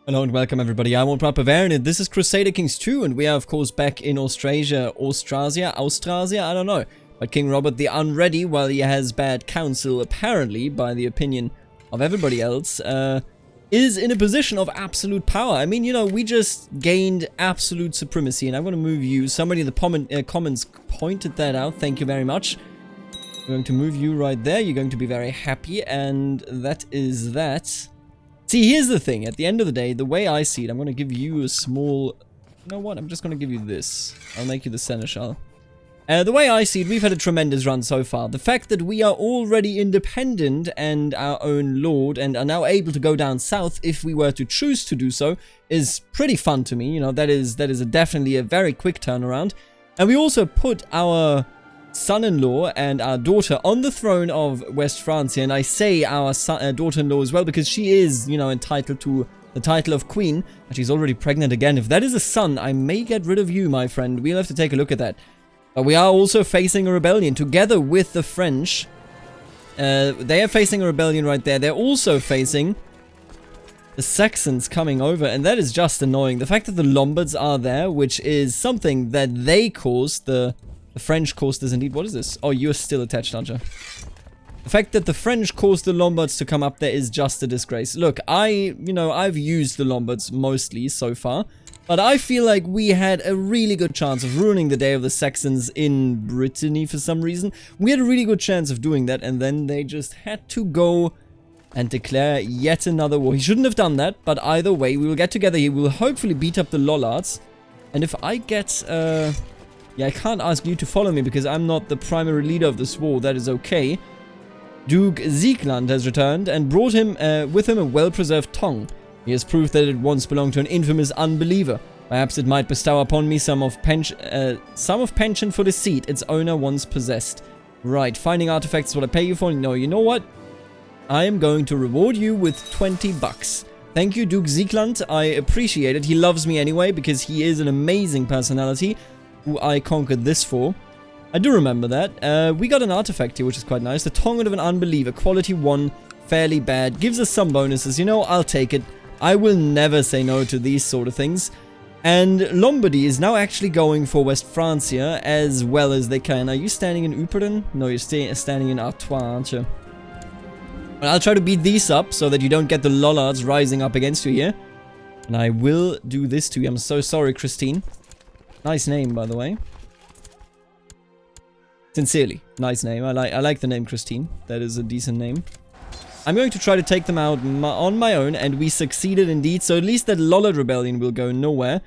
Hello and welcome everybody, I'm Beleaguered and this is Crusader Ck2 and we are of course back in Austrasia, I don't know. But King Robert the Unready, while he has bad counsel apparently by the opinion of everybody else, is in a position of absolute power. I mean, you know, we just gained absolute supremacy and I'm going to move you. Somebody in the comments pointed that out, thank you very much. I'm going to move you right there, you're going to be very happy, and that is that. See, here's the thing, at the end of the day, the way I see it, I'm going to give you a small... You know what, I'm just going to give you this. I'll make you the seneschal. The way I see it, we've had a tremendous run so far. The fact that we are already independent and our own lord and are now able to go down south if we were to choose to do so is pretty fun to me. You know, that is definitely a very quick turnaround. And we also put our son-in-law and our daughter on the throne of West Francia, and I say our daughter-in-law as well because she is, you know, entitled to the title of queen, and she's already pregnant again. If that is a son, I may get rid of you, my friend. We'll have to take a look at that. But we are also facing a rebellion together with the French. They are facing a rebellion right there. They're also facing the Saxons coming over, and that is just annoying. The fact that the Lombards are there, which is something that they caused, the French caused this indeed. What is this? Oh, you're still attached, aren't you? The fact that the French caused the Lombards to come up there is just a disgrace. Look, I've used the Lombards mostly so far, but I feel like we had a really good chance of ruining the day of the Saxons in Brittany for some reason. We had a really good chance of doing that, and then they just had to go and declare yet another war. He shouldn't have done that, but either way, we will get together here. We will hopefully beat up the Lollards, and if I get... Yeah, I can't ask you to follow me because I'm not the primary leader of this war. That is okay. Duke Siegland has returned and brought him with him a well-preserved tongue. He has proved that it once belonged to an infamous unbeliever. Perhaps it might bestow upon me some of pension for deceit its owner once possessed. Right, finding artifacts is what I pay you for. No, you know what? I am going to reward you with 20 bucks. Thank you, Duke Siegland. I appreciate it. He loves me anyway because he is an amazing personality who I conquered this for. I do remember that. We got an artifact here, which is quite nice. The Tongue of an Unbeliever, quality 1, fairly bad. Gives us some bonuses. You know, I'll take it. I will never say no to these sort of things. And Lombardy is now actually going for West Francia as well as they can. Are you standing in Ypres? No, you're standing in Artois, aren't you? Well, I'll try to beat these up so that you don't get the Lollards rising up against you here. And I will do this to you. I'm so sorry, Christine. Nice name, by the way. Sincerely, nice name. I like the name Christine. That is a decent name. I'm going to try to take them out on my own, and we succeeded indeed. So at least that Lollard rebellion will go nowhere.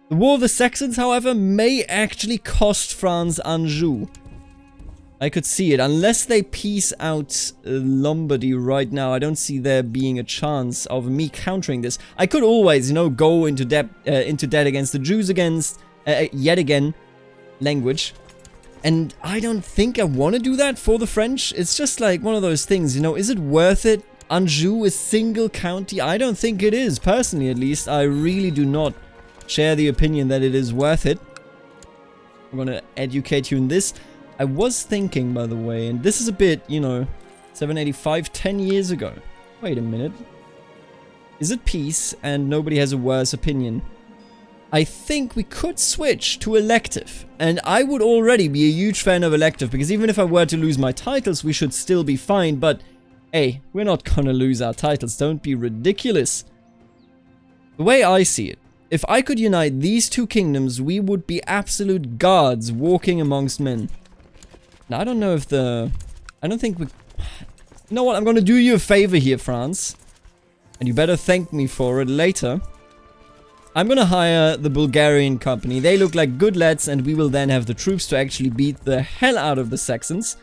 The War of the Saxons, however, may actually cost France Anjou. I could see it. Unless they peace out Lombardy right now, I don't see there being a chance of me countering this. I could always, you know, go into debt against the Jews yet again, language. And I don't think I want to do that for the French. It's just like one of those things, you know, is it worth it? Anjou, a single county? I don't think it is, personally at least. I really do not share the opinion that it is worth it. I'm going to educate you in this. I was thinking, by the way, and this is a bit, you know, 785, 10 years ago. Wait a minute. Is it peace and nobody has a worse opinion? I think we could switch to Elective, and I would already be a huge fan of Elective, because even if I were to lose my titles, we should still be fine, but hey, we're not gonna lose our titles, don't be ridiculous. The way I see it, if I could unite these two kingdoms, we would be absolute gods walking amongst men. Now, I don't know if I don't think we... You know what, I'm gonna do you a favor here, France, and you better thank me for it later. I'm gonna hire the Bulgarian company. They look like good lads, and we will then have the troops to actually beat the hell out of the Saxons.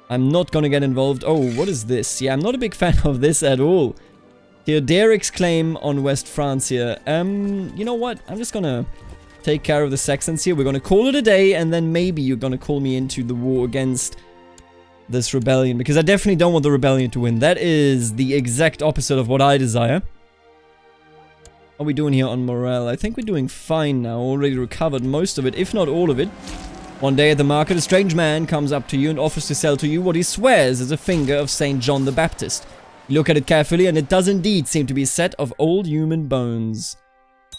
I'm not gonna get involved. Oh, what is this? Yeah, I'm not a big fan of this at all. Theoderic's claim on West Francia. You know what? I'm just gonna take care of the Saxons here. We're gonna call it a day, and then maybe you're gonna call me into the war against this rebellion, because I definitely don't want the rebellion to win. That is the exact opposite of what I desire. How are we doing here on morale? I think we're doing fine now. Already recovered most of it, if not all of it. One day at the market, a strange man comes up to you and offers to sell to you what he swears is a finger of St. John the Baptist. Look at it carefully, and it does indeed seem to be a set of old human bones.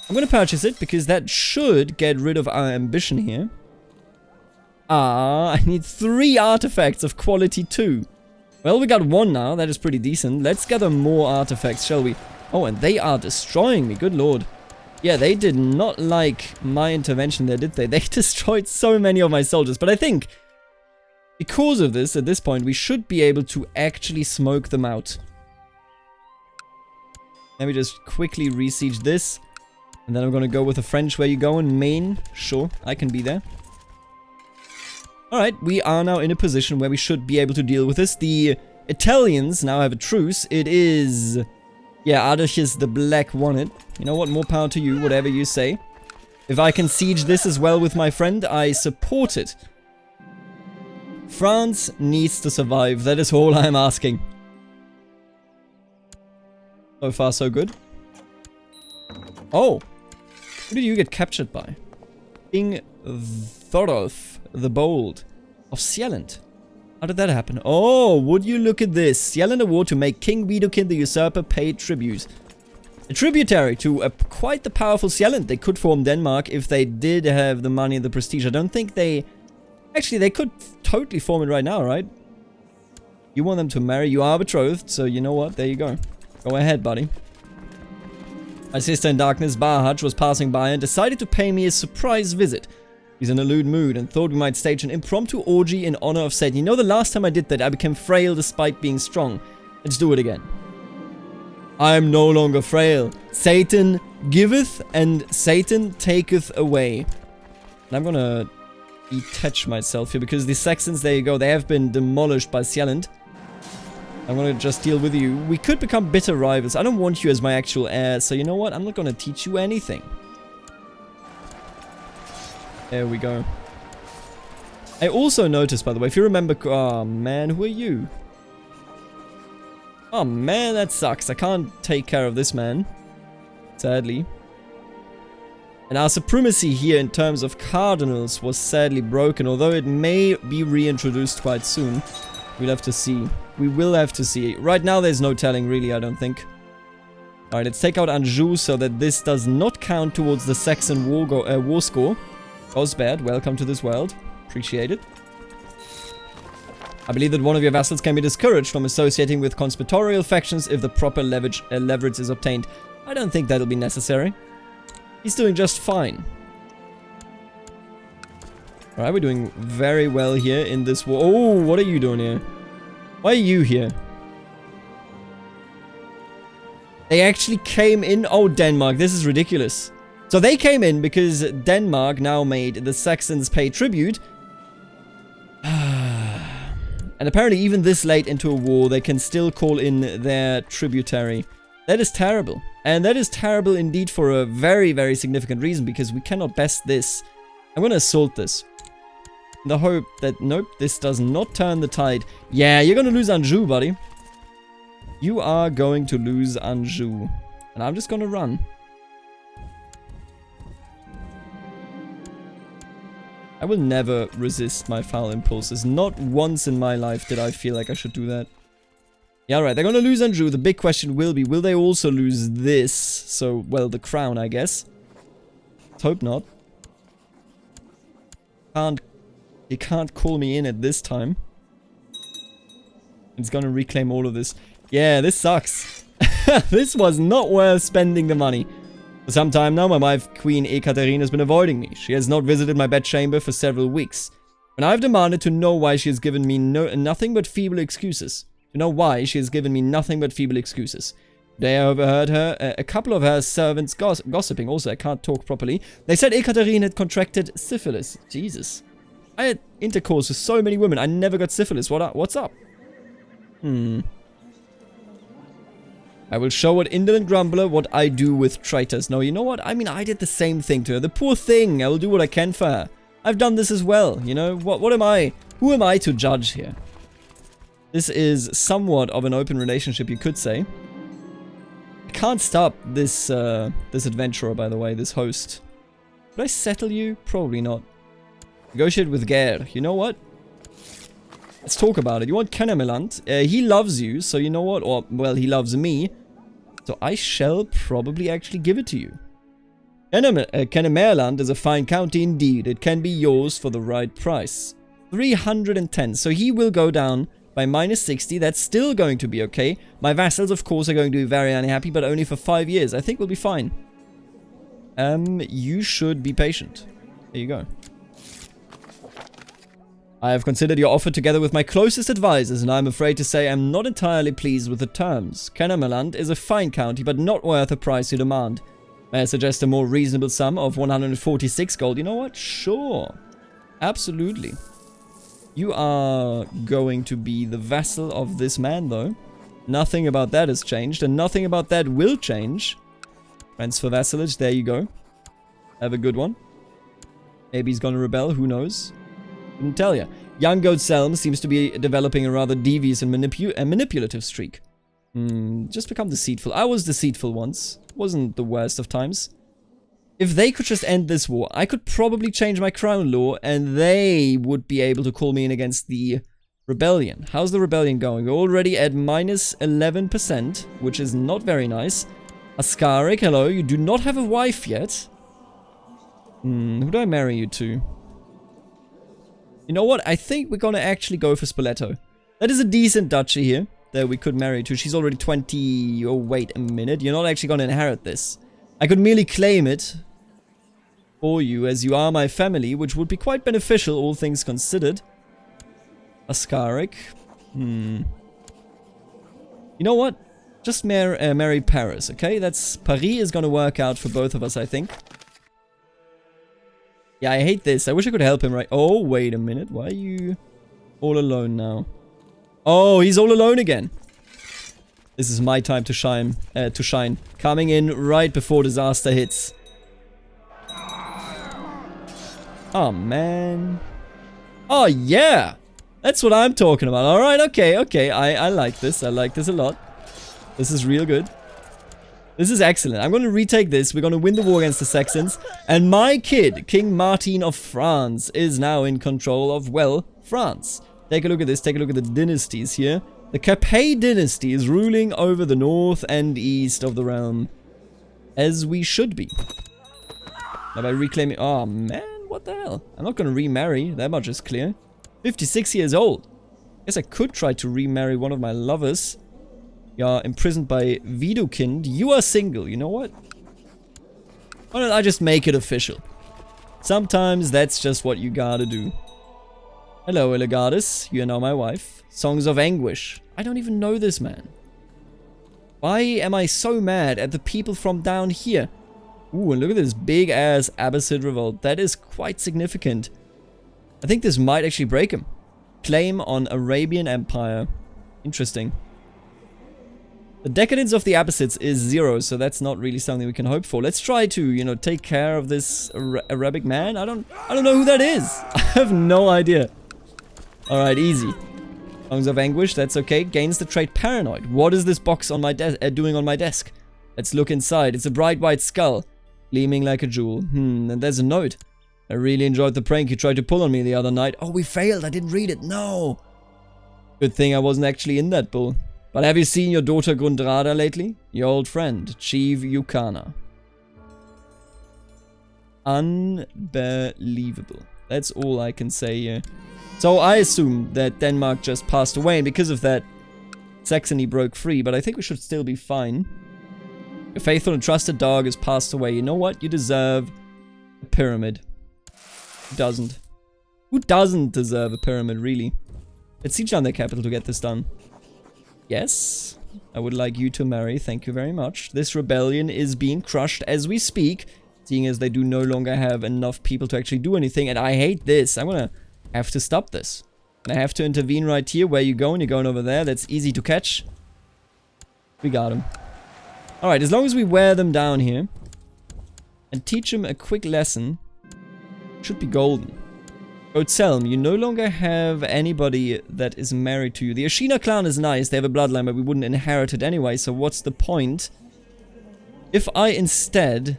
I'm going to purchase it, because that should get rid of our ambition here. Ah, I need 3 artifacts of quality 2. Well, we got 1 now. That is pretty decent. Let's gather more artifacts, shall we? Oh, and they are destroying me. Good lord. Yeah, they did not like my intervention there, did they? They destroyed so many of my soldiers. But I think, because of this, at this point, we should be able to actually smoke them out. Let me just quickly re-siege this. And then I'm going to go with the French. Where you going? Maine? Sure, I can be there. Alright, we are now in a position where we should be able to deal with this. The Italians now have a truce. It is... yeah, Ardachis the Black won it. You know what? More power to you, whatever you say. If I can siege this as well with my friend, I support it. France needs to survive. That is all I'm asking. So far, so good. Oh! Who did you get captured by? King Thorolf the Bold of Sieland. How did that happen? Oh, would you look at this. Sieland award to make King Widukind the Usurper pay tribute. A tributary to quite the powerful Sieland. They could form Denmark if they did have the money and the prestige. I don't think they... actually, they could totally form it right now, right? You want them to marry. You are betrothed, so you know what? There you go. Go ahead, buddy. My sister in darkness, Bahaj, was passing by and decided to pay me a surprise visit. He's in a lewd mood and thought we might stage an impromptu orgy in honor of Satan. You know, the last time I did that, I became frail despite being strong. Let's do it again. I am no longer frail. Satan giveth and Satan taketh away. And I'm gonna detach myself here because the Saxons, there you go, they have been demolished by Sieland. I'm gonna just deal with you. We could become bitter rivals. I don't want you as my actual heir, so you know what? I'm not gonna teach you anything. There we go. I also noticed, by the way, if you remember... oh, man, who are you? Oh, man, that sucks. I can't take care of this man. Sadly. And our supremacy here in terms of cardinals was sadly broken, although it may be reintroduced quite soon. We'll have to see. We will have to see. Right now, there's no telling, really, I don't think. Alright, let's take out Anjou so that this does not count towards the Saxon war score. Osbert, welcome to this world. Appreciate it. I believe that one of your vassals can be discouraged from associating with conspiratorial factions if the proper leverage is obtained. I don't think that'll be necessary. He's doing just fine. Alright, we're doing very well here in this war. Oh, what are you doing here? Why are you here? They actually came in... oh, Denmark, this is ridiculous. So they came in because Denmark now made the Saxons pay tribute. And apparently even this late into a war, they can still call in their tributary. That is terrible. And that is terrible indeed for a very, very significant reason, because we cannot best this. I'm going to assault this. In the hope that, nope, this does not turn the tide. Yeah, you're going to lose Anjou, buddy. You are going to lose Anjou. And I'm just going to run. I will never resist my foul impulses. Not once in my life did I feel like I should do that. Yeah, alright, they're gonna lose Anjou. The big question will be, will they also lose this? So, well, the crown, I guess. Let's hope not. He can't call me in at this time. It's gonna reclaim all of this. Yeah, this sucks. This was not worth spending the money. For some time now, my wife, Queen Ekaterina, has been avoiding me. She has not visited my bedchamber for several weeks. When I've demanded to know why she has given me nothing but feeble excuses. To know why she has given me nothing but feeble excuses. Today I overheard a couple of her servants gossiping. Also, I can't talk properly. They said Ekaterina had contracted syphilis. Jesus. I had intercourse with so many women. I never got syphilis. What's up? I will show an indolent grumbler what I do with traitors. No, you know what? I mean, I did the same thing to her. The poor thing. I will do what I can for her. I've done this as well. You know, what am I? Who am I to judge here? This is somewhat of an open relationship, you could say. I can't stop this, this adventurer, by the way, this host. Would I settle you? Probably not. Negotiate with Ger. You know what? Let's talk about it. You want Kennemerland? He loves you, so you know what? Or, well, he loves me. So I shall probably actually give it to you. Kennemerland is a fine county indeed. It can be yours for the right price. 310. So he will go down by minus 60. That's still going to be okay. My vassals, of course, are going to be very unhappy, but only for 5 years. I think we'll be fine. You should be patient. There you go. I have considered your offer together with my closest advisors, and I'm afraid to say I'm not entirely pleased with the terms. Kennemerland is a fine county, but not worth the price you demand. May I suggest a more reasonable sum of 146 gold? You know what? Sure. Absolutely. You are going to be the vassal of this man, though. Nothing about that has changed, and nothing about that will change. Transfer vassalage, there you go. Have a good one. Maybe he's gonna rebel, who knows? Couldn't tell ya. Young Goat Selm seems to be developing a rather devious and manipulative streak. Just become deceitful. I was deceitful once. Wasn't the worst of times. If they could just end this war, I could probably change my crown law and they would be able to call me in against the rebellion. How's the rebellion going? We're already at minus 11%, which is not very nice. Ascarik, hello. You do not have a wife yet. Who do I marry you to? You know what? I think we're gonna actually go for Spoleto. That is a decent duchy here that we could marry to. She's already 20... Oh, wait a minute. You're not actually gonna inherit this. I could merely claim it for you as you are my family, which would be quite beneficial, all things considered. Ascarik. You know what? Just marry Paris, okay? Paris is gonna work out for both of us, I think. Yeah, I hate this. I wish I could help him, right? Oh, wait a minute. Why are you all alone now? Oh, he's all alone again. This is my time to shine. Coming in right before disaster hits. Oh, man. Oh, yeah. That's what I'm talking about. All right, okay. I like this. I like this a lot. This is real good. This is excellent. I'm going to retake this. We're going to win the war against the Saxons. And my kid, King Martin of France, is now in control of, well, France. Take a look at this. Take a look at the dynasties here. The Capet dynasty is ruling over the north and east of the realm. As we should be. Now by reclaiming... Oh, man. What the hell? I'm not going to remarry. That much is clear. 56 years old. Guess I could try to remarry one of my lovers. You are imprisoned by Widukind. You are single. You know what? Why don't I just make it official? Sometimes that's just what you gotta do. Hello, Elegardus. You are now my wife. Songs of Anguish. I don't even know this man. Why am I so mad at the people from down here? Ooh, and look at this big-ass Abbasid revolt. That is quite significant. I think this might actually break him. Claim on Arabian Empire. Interesting. The decadence of the Abbasids is 0, so that's not really something we can hope for. Let's try to, you know, take care of this Arabic man. I don't know who that is. I have no idea. Alright, easy. Songs of Anguish, that's okay. Gains the trait Paranoid. What is this box on my doing on my desk? Let's look inside. It's a bright white skull, gleaming like a jewel. And there's a note. I really enjoyed the prank you tried to pull on me the other night. Oh, we failed. I didn't read it. No. Good thing I wasn't actually in that bull. But have you seen your daughter Grundrada lately? Your old friend, Chief Yukana. Unbelievable. That's all I can say here. So I assume that Denmark just passed away, and because of that, Saxony broke free, but I think we should still be fine. Your faithful and trusted dog has passed away. You know what? You deserve a pyramid. Who doesn't? Who doesn't deserve a pyramid, really? Let's siege down their capital to get this done. Yes, I would like you to marry, thank you very much. This rebellion is being crushed as we speak, seeing as they do no longer have enough people to actually do anything, and I hate this. I'm gonna have to stop this. And I have to intervene right here. Where you going? You're going over there. That's easy to catch. We got him. Alright, as long as we wear them down here and teach them a quick lesson, it should be golden. Goatselm, you no longer have anybody that is married to you. The Ashina clan is nice, they have a bloodline, but we wouldn't inherit it anyway, so what's the point? If I instead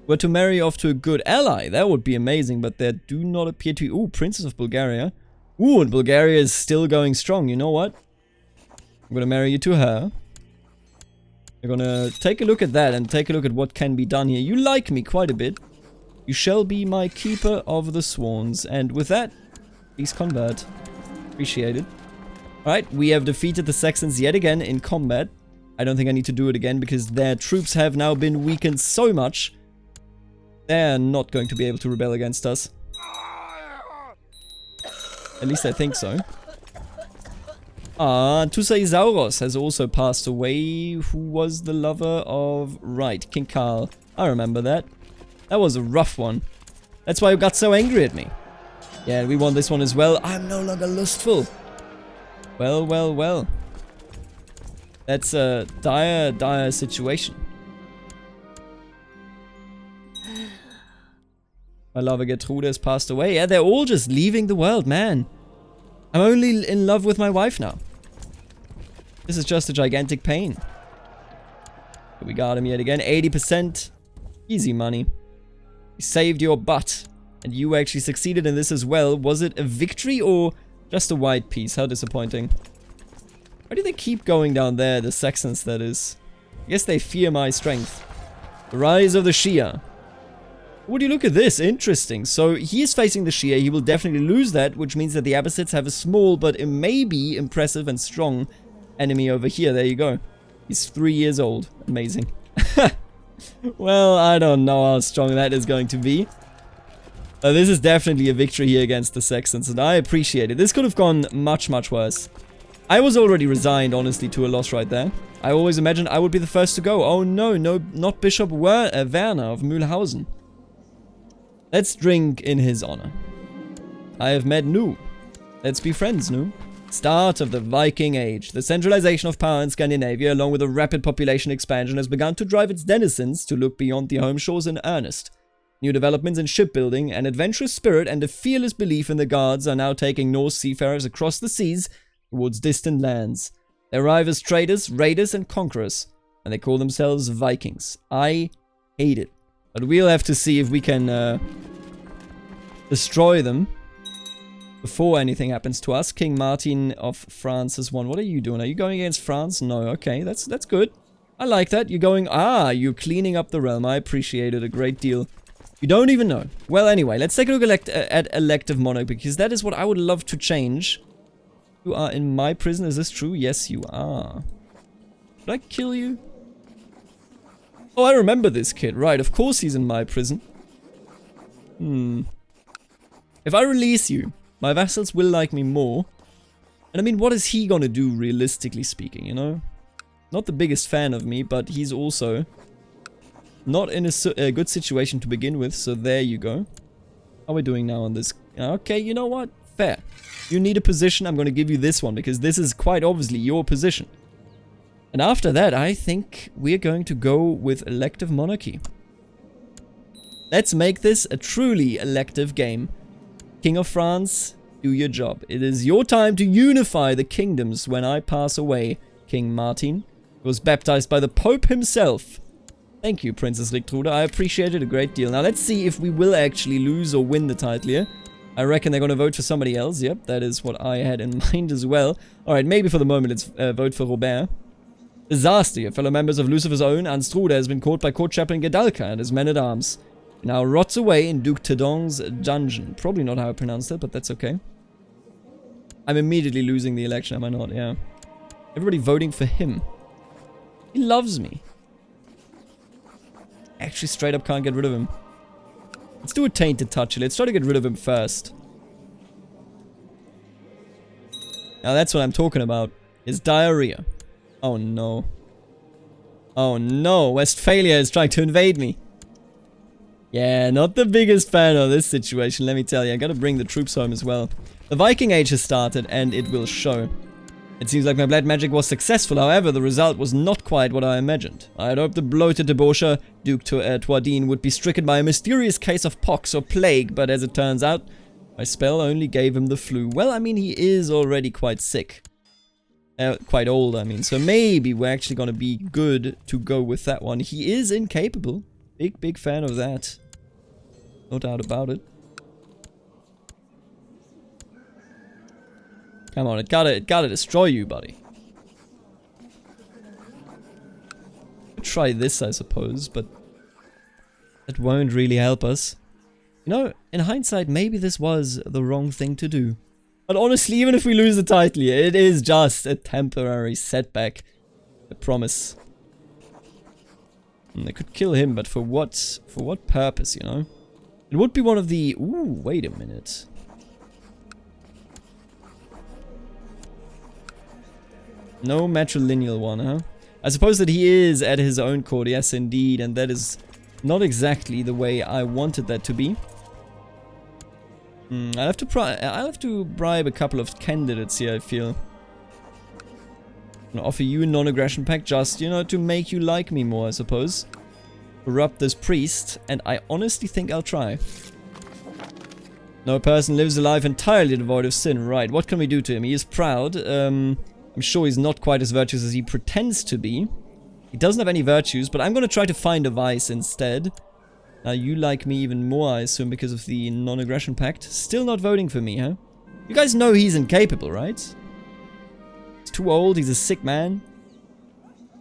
were to marry off to a good ally, that would be amazing, but there do not appear to be... Ooh, Princess of Bulgaria. Ooh, and Bulgaria is still going strong. You know what? I'm gonna marry you to her. We're gonna take a look at that and take a look at what can be done here. You like me quite a bit. You shall be my keeper of the swans. And with that, please convert. Appreciate it. Alright, we have defeated the Saxons yet again in combat. I don't think I need to do it again because their troops have now been weakened so much. They're not going to be able to rebel against us. At least I think so. Tusaizauros has also passed away, who was the lover of... Right, King Karl. I remember that. That was a rough one. That's why you got so angry at me. Yeah, we won this one as well. I'm no longer lustful. Well, well, well. That's a dire, dire situation. My lover Gertrude has passed away. Yeah, they're all just leaving the world, man. I'm only in love with my wife now. This is just a gigantic pain. We got him yet again. 80%. Easy money. We saved your butt. And you actually succeeded in this as well. Was it a victory or just a white piece? How disappointing. Why do they keep going down there, the Saxons that is? I guess they fear my strength. The rise of the Shia. Would you look at this? Interesting. So he is facing the Shia. He will definitely lose that, which means that the Abbasids have a small but maybe impressive and strong enemy over here. There you go. He's 3 years old. Amazing. Well, I don't know how strong that is going to be. This is definitely a victory here against the Saxons, and I appreciate it. This could have gone much, much worse. I was already resigned, honestly, to a loss right there. I always imagined I would be the first to go. Oh no, not Bishop Werner of Mühlhausen. Let's drink in his honor. I have met Nu. Let's be friends, Nu. Start of the Viking Age. The centralization of power in Scandinavia, along with a rapid population expansion, has begun to drive its denizens to look beyond the home shores in earnest. New developments in shipbuilding, an adventurous spirit, and a fearless belief in the gods are now taking Norse seafarers across the seas towards distant lands. They arrive as traders, raiders, and conquerors, and they call themselves Vikings. I hate it. But we'll have to see if we can destroy them before anything happens to us. King Martin of France has won. What are you doing? Are you going against France? No. Okay, that's good. I like that. You're going... you're cleaning up the realm. I appreciate it a great deal. You don't even know. Well, anyway, let's take a look at Elective Monarch, because that is what I would love to change. You are in my prison. Is this true? Yes, you are. Should I kill you? Oh, I remember this kid. Right, of course he's in my prison. If I release you, my vassals will like me more. And I mean, what is he gonna do, realistically speaking, you know? Not the biggest fan of me, but he's also not in a good situation to begin with, so there you go. How are we doing now on this? Okay, you know what? Fair. You need a position, I'm gonna give you this one, because this is quite obviously your position. And after that, I think we're going to go with Elective Monarchy. Let's make this a truly elective game. King of France, do your job. It is your time to unify the kingdoms when I pass away. King Martin was baptized by the Pope himself. Thank you, Princess Gertrude. I appreciate it a great deal. Now let's see if we will actually lose or win the title here. I reckon they're going to vote for somebody else. Yep, that is what I had in mind as well. Alright, maybe for the moment it's vote for Robert. Disaster. Your fellow members of Lucifer's own Anstrude has been caught by Court Chaplain Gedalka and his men-at-arms. He now rots away in Duke Tedong's dungeon. Probably not how I pronounced it, but that's okay. I'm immediately losing the election, am I not? Yeah. Everybody voting for him. He loves me. Actually, straight up can't get rid of him. Let's do a tainted touch. Let's try to get rid of him first. Now that's what I'm talking about. Is diarrhea. Oh no. Oh no, Westphalia is trying to invade me. Yeah, not the biggest fan of this situation, let me tell you. I gotta bring the troops home as well. The Viking Age has started, and it will show. It seems like my black magic was successful, however, the result was not quite what I imagined. I had hoped the bloated debaucher, Duke Twadine, would be stricken by a mysterious case of pox or plague, but as it turns out, my spell only gave him the flu. Well, I mean, he is already quite sick. Quite old, I mean, so maybe we're actually gonna be good to go with that one. He is incapable. Big fan of that. No doubt about it. Come on, it gotta destroy you, buddy. Try this, I suppose, but that won't really help us. You know, in hindsight, maybe this was the wrong thing to do. But honestly, even if we lose the title here, it is just a temporary setback. I promise. And they could kill him, but for what? For what purpose, you know? It would be one of the... Ooh, wait a minute. No matrilineal one, huh? I suppose that he is at his own court, yes indeed, and that is not exactly the way I wanted that to be. I'll have to bribe a couple of candidates here, I feel. I'm gonna offer you a non-aggression pact just, you know, to make you like me more, I suppose. Corrupt this priest, and I honestly think I'll try. No person lives a life entirely devoid of sin, right? What can we do to him? He is proud, I'm sure he's not quite as virtuous as he pretends to be. He doesn't have any virtues, but I'm gonna try to find a vice instead. Now you like me even more, I assume, because of the non-aggression pact. Still not voting for me, huh? You guys know he's incapable, right? He's too old, he's a sick man.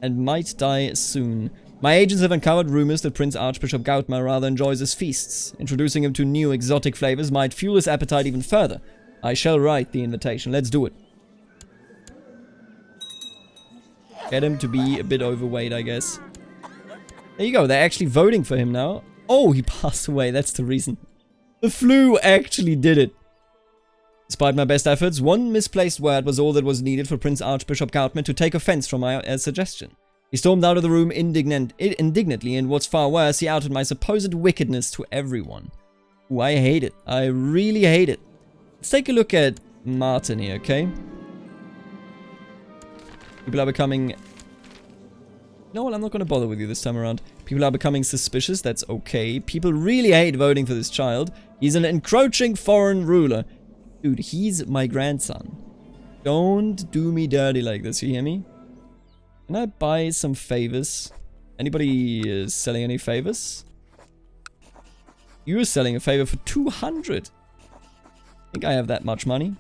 And might die soon. My agents have uncovered rumors that Prince Archbishop Gautmar rather enjoys his feasts. Introducing him to new exotic flavors might fuel his appetite even further. I shall write the invitation, let's do it. Get him to be a bit overweight, I guess. There you go, they're actually voting for him now. Oh, he passed away, that's the reason. The flu actually did it. Despite my best efforts, one misplaced word was all that was needed for Prince Archbishop Gautmar to take offense from my suggestion. He stormed out of the room indignantly, and what's far worse, he outed my supposed wickedness to everyone. Ooh, I hate it. I really hate it. Let's take a look at Martin here, okay? People are becoming... No, well, I'm not going to bother with you this time around. People are becoming suspicious, that's okay. People really hate voting for this child. He's an encroaching foreign ruler. Dude, he's my grandson. Don't do me dirty like this, you hear me? Can I buy some favors? Anybody selling any favors? You're selling a favor for 200. I think I have that much money.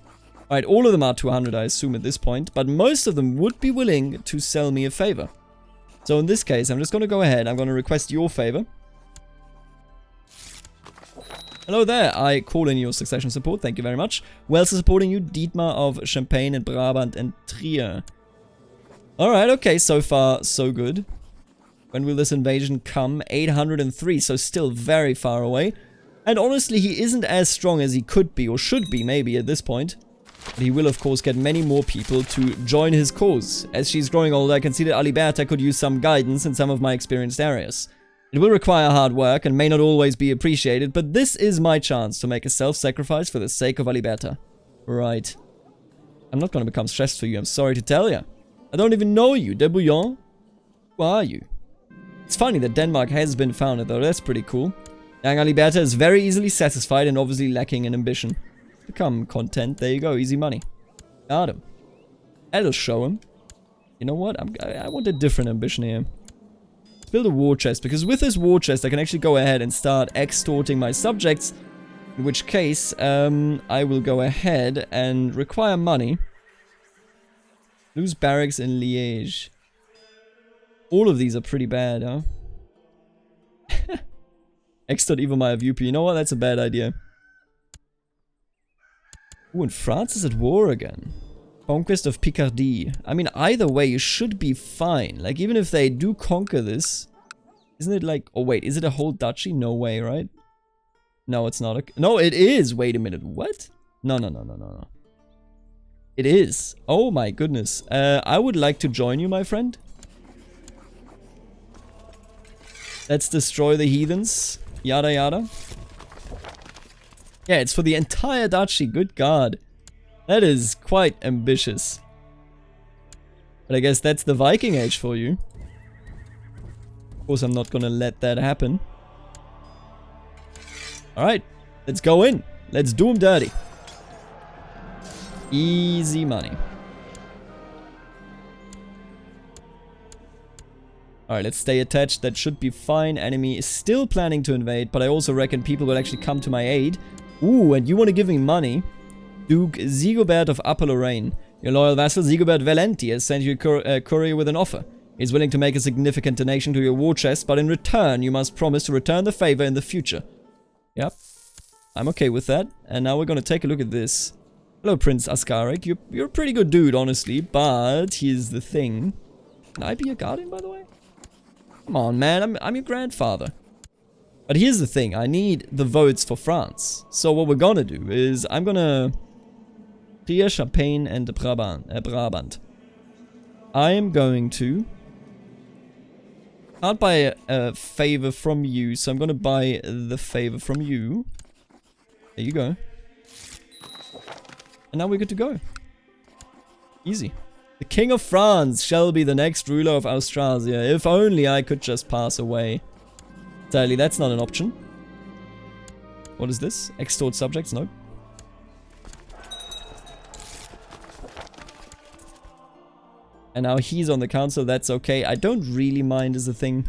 Alright, all of them are 200, I assume, at this point. But most of them would be willing to sell me a favor. So in this case, I'm just going to go ahead. I'm going to request your favor. Hello there. I call in your succession support. Thank you very much. Who else is supporting you? Dietmar of Champagne and Brabant and Trier. Alright, okay. So far, so good. When will this invasion come? 803, so still very far away. And honestly, he isn't as strong as he could be, or should be maybe at this point. But he will, of course, get many more people to join his cause. As she's growing older, I can see that Aliberta could use some guidance in some of my experienced areas. It will require hard work and may not always be appreciated, but this is my chance to make a self-sacrifice for the sake of Aliberta. Right. I'm not going to become stressed for you, I'm sorry to tell you. I don't even know you, de Bouillon. Who are you? It's funny that Denmark has been founded, though. That's pretty cool. Young Aliberta is very easily satisfied and obviously lacking in ambition. Become content. There you go. Easy money. Got him. That'll show him. You know what? I want a different ambition here. Let's build a war chest, because with this war chest I can actually go ahead and start extorting my subjects. In which case, I will go ahead and require money. Lose barracks in Liège. All of these are pretty bad, huh? Extort even my VP. You know what? That's a bad idea. Ooh, and France is at war again. Conquest of Picardy. I mean, either way, you should be fine. Like, even if they do conquer this... Isn't it like... Oh, wait. Is it a whole duchy? No way, right? No, it's not a... No, it is! Wait a minute. What? No. It is. Oh, my goodness. I would like to join you, my friend. Let's destroy the heathens. Yada, yada. Yeah, it's for the entire duchy. Good God. That is quite ambitious. But I guess that's the Viking Age for you. Of course, I'm not gonna let that happen. Alright, let's go in. Let's do them dirty. Easy money. Alright, let's stay attached. That should be fine. Enemy is still planning to invade, but I also reckon people will actually come to my aid. Ooh, and you want to give me money? Duke Sigobert of Upper Lorraine. Your loyal vassal Sigobert Valenti has sent you a courier with an offer. He's willing to make a significant donation to your war chest, but in return you must promise to return the favor in the future. Yep. I'm okay with that. And now we're gonna take a look at this. Hello, Prince Ascarik. You're a pretty good dude, honestly, but here's the thing. Can I be your guardian, by the way? Come on, man. I'm your grandfather. But here's the thing. I need the votes for France. So what we're gonna do is I'm gonna... Trier, Champagne, and Brabant. I am going to... Can't buy a favor from you, so I'm gonna buy the favor from you. There you go. And now we're good to go. Easy. The King of France shall be the next ruler of Austrasia. If only I could just pass away. Sadly, that's not an option. What is this? Extort subjects? No. And now he's on the council, that's okay. I don't really mind is the thing.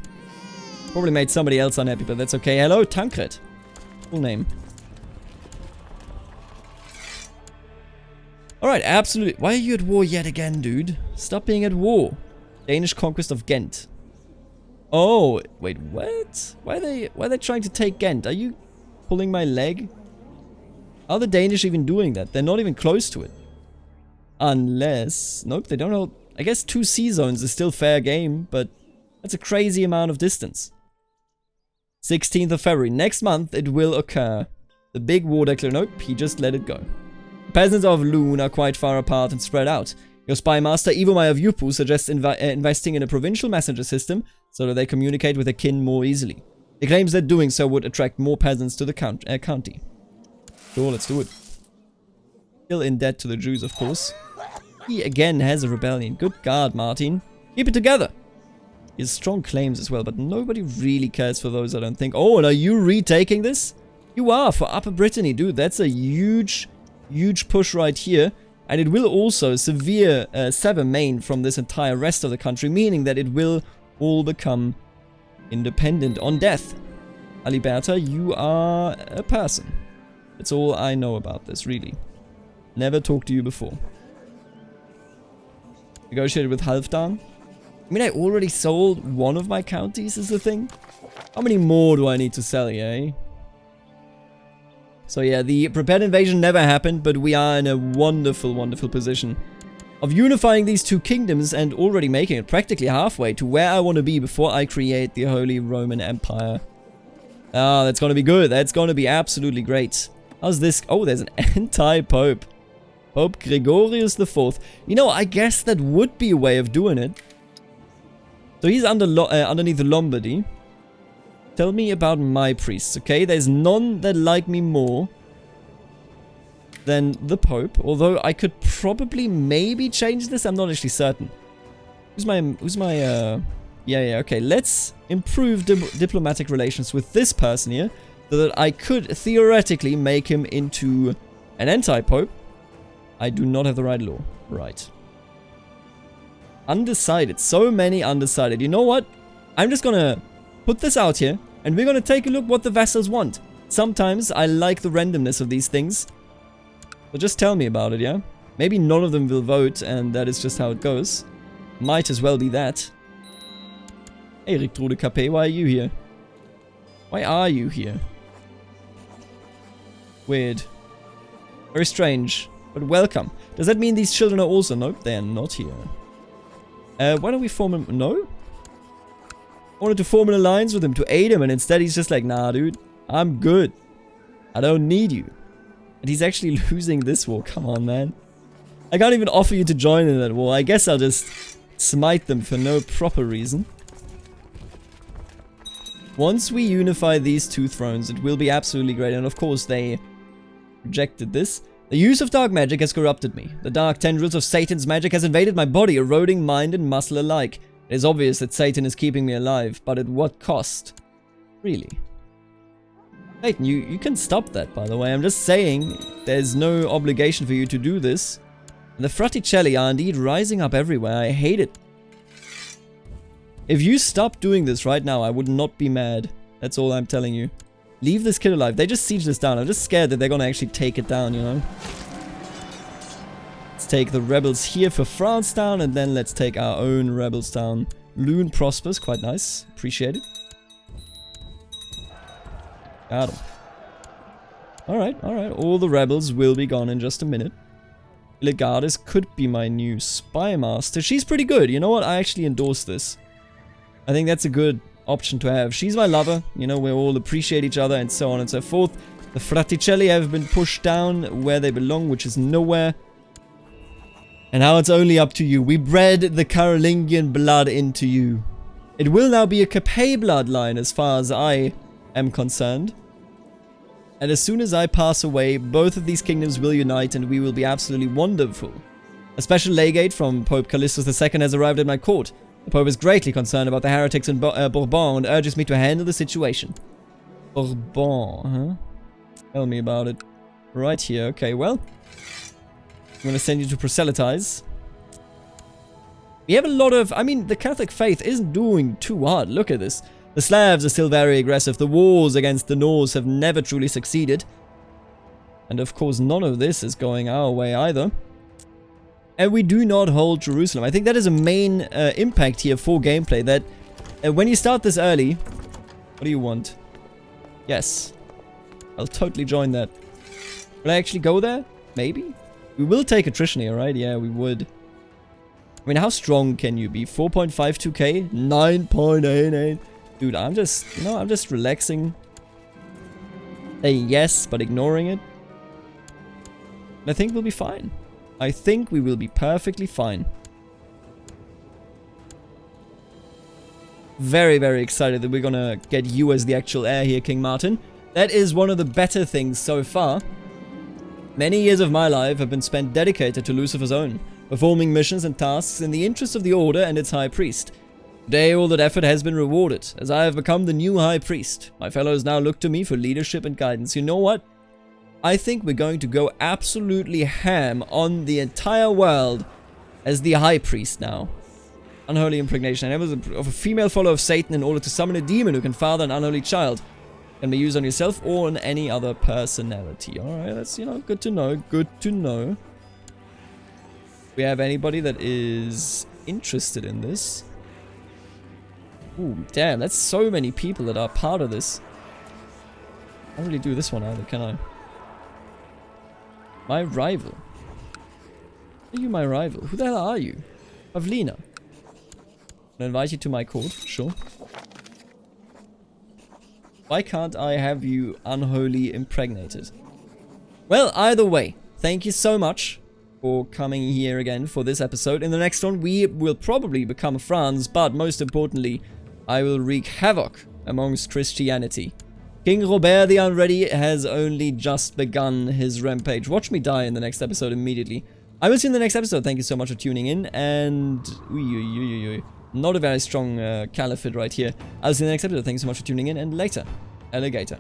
Probably made somebody else unhappy, but that's okay. Hello, Tancred. Full name. Alright, absolutely. Why are you at war yet again, dude? Stop being at war. Danish conquest of Ghent. Oh, wait, what? Why are they trying to take Ghent? Are you pulling my leg? How are the Danish even doing that? They're not even close to it. Unless... Nope, they don't hold... I guess 2 sea zones is still fair game, but that's a crazy amount of distance. 16th of February. Next month it will occur. The big war declaration. Nope, he just let it go. The peasants of Loon are quite far apart and spread out. Your spy master Ivomai of Yupu suggests investing in a provincial messenger system so that they communicate with their kin more easily. He claims that doing so would attract more peasants to the county. Sure, let's do it. Still in debt to the Jews, of course. He again has a rebellion. Good God, Martin. Keep it together. He has strong claims as well, but nobody really cares for those, I don't think. Oh, and are you retaking this? You are, for Upper Brittany, dude. That's a huge push right here. And it will also sever Maine from this entire rest of the country, meaning that it will all become independent on death. Aliberta, you are a person. That's all I know about this, really. Never talked to you before. Negotiated with Halfdan. I mean, I already sold one of my counties is the thing. How many more do I need to sell here, eh? So yeah, the prepared invasion never happened, but we are in a wonderful, wonderful position of unifying these 2 kingdoms and already making it practically halfway to where I want to be before I create the Holy Roman Empire. Ah, that's going to be good. That's going to be absolutely great. How's this? Oh, there's an anti-pope. Pope Gregorius IV. You know, I guess that would be a way of doing it. So he's underneath Lombardy. Tell me about my priests, okay? There's none that like me more than the Pope. Although I could probably maybe change this. I'm not actually certain. Yeah, okay. Let's improve diplomatic relations with this person here. So that I could theoretically make him into an anti-pope. I do not have the right law. Right. Undecided. So many undecided. You know what? I'm just gonna put this out here. And we're gonna take a look what the vassals want. Sometimes I like the randomness of these things. So just tell me about it, yeah? Maybe none of them will vote and that is just how it goes. Might as well be that. Hey, Rictrude Capet, why are you here? Why are you here? Weird. Very strange. But welcome. Does that mean these children are also... Nope, they are not here. Why don't we form a... No? I wanted to form an alliance with him to aid him, and instead he's just like, nah, dude. I'm good. I don't need you. And he's actually losing this war. Come on, man. I can't even offer you to join in that war. I guess I'll just smite them for no proper reason. Once we unify these 2 thrones, it will be absolutely great. And of course, they rejected this. The use of dark magic has corrupted me. The dark tendrils of Satan's magic has invaded my body, eroding mind and muscle alike. It is obvious that Satan is keeping me alive, but at what cost? Really? Satan, you can stop that, by the way. I'm just saying, there's no obligation for you to do this. And the Fraticelli are indeed rising up everywhere. I hate it. If you stop doing this right now, I would not be mad. That's all I'm telling you. Leave this kid alive. They just siege this down. I'm just scared that they're gonna actually take it down, you know? Let's take the rebels here for France down, and then let's take our own rebels down. Loon prospers, quite nice. Appreciate it. Got him. Alright, alright. All the rebels will be gone in just a minute. Beleaguered could be my new spy master. She's pretty good. You know what? I actually endorse this. I think that's a good option to have. She's my lover. You know, we all appreciate each other and so on and so forth. The Fraticelli have been pushed down where they belong, which is nowhere. And now it's only up to you. We bred the Carolingian blood into you. It will now be a Capet bloodline as far as I am concerned. And as soon as I pass away, both of these kingdoms will unite and we will be absolutely wonderful. A special legate from Pope Callistus II has arrived at my court. The Pope is greatly concerned about the heretics in Bourbon and urges me to handle the situation. Bourbon, huh? Tell me about it. Right here, okay, well. I'm gonna send you to proselytize. We have a lot of... I mean, the Catholic faith isn't doing too hard. Look at this. The Slavs are still very aggressive. The wars against the Norse have never truly succeeded. And of course, none of this is going our way either. And we do not hold Jerusalem. I think that is a main impact here for gameplay. That when you start this early... What do you want? Yes. I'll totally join that. Will I actually go there? Maybe? We will take attrition here, right? Yeah, we would. I mean, how strong can you be? 4.52k? 9.88. Dude, I'm just, you know, I'm just relaxing. Saying yes, but ignoring it. And I think we'll be fine. I think we will be perfectly fine. Very, very excited that we're gonna get you as the actual heir here, King Martin. That is one of the better things so far. Many years of my life have been spent dedicated to Lucifer's own, performing missions and tasks in the interest of the Order and its High Priest. Today, all that effort has been rewarded, as I have become the new High Priest. My fellows now look to me for leadership and guidance. You know what? I think we're going to go absolutely ham on the entire world as the High Priest now. Unholy impregnation. I was of a female follower of Satan in order to summon a demon who can father an unholy child. Can be used on yourself or on any other personality. Alright, that's, you know, good to know. Good to know. We have anybody that is interested in this? Ooh, damn, that's so many people that are part of this. I can't really do this one either, can I? My rival. Are you my rival? Who the hell are you? Pavlina. I'll invite you to my court, sure. Why can't I have you unholy impregnated? Well, either way, thank you so much for coming here again for this episode. In the next one, we will probably become France, but most importantly, I will wreak havoc amongst Christianity. King Robert the Unready has only just begun his rampage. Watch me die in the next episode immediately. I will see you in the next episode. Thank you so much for tuning in, and... not a very strong caliphate right here. I'll see you in the next episode. Thank you so much for tuning in, and later. Alligator.